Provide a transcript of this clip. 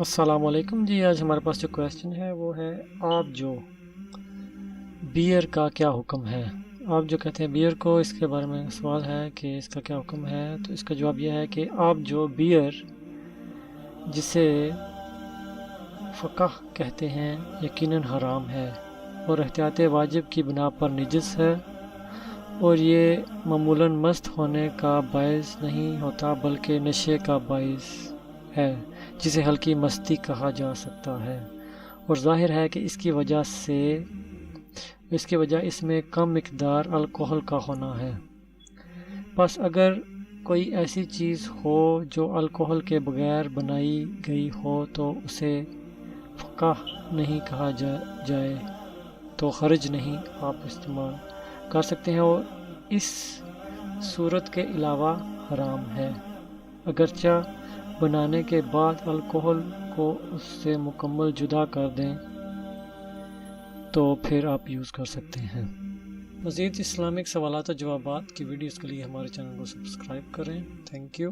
अस्सलाम वालेकुम जी। आज हमारे पास जो क्वेश्चन है वो है आप जो बियर का क्या हुक्म है। आप जो कहते हैं बियर को, इसके बारे में सवाल है कि इसका क्या हुक्म है। तो इसका जवाब यह है कि आप जो बियर जिसे फ़क़ह कहते हैं यकीनन हराम है और एहतियात वाजिब की बिना पर निजस है, और ये मामूलन मस्त होने का बायस नहीं होता बल्कि नशे का बायस है जिसे हल्की मस्ती कहा जा सकता है, और ज़ाहिर है कि इसकी वजह इसमें कम मिकदार अल्कोहल का होना है। बस अगर कोई ऐसी चीज़ हो जो अल्कोहल के बगैर बनाई गई हो तो उसे फ़क़ह नहीं कहा जाए तो खर्ज नहीं आप इस्तेमाल कर सकते हैं, और इस सूरत के अलावा हराम है। अगरचा बनाने के बाद अल्कोहल को उससे मुकम्मल जुदा कर दें तो फिर आप यूज़ कर सकते हैं। मज़ीद इस्लामिक सवालात और जवाबात की वीडियोज़ के लिए हमारे चैनल को सब्सक्राइब करें। Thank you.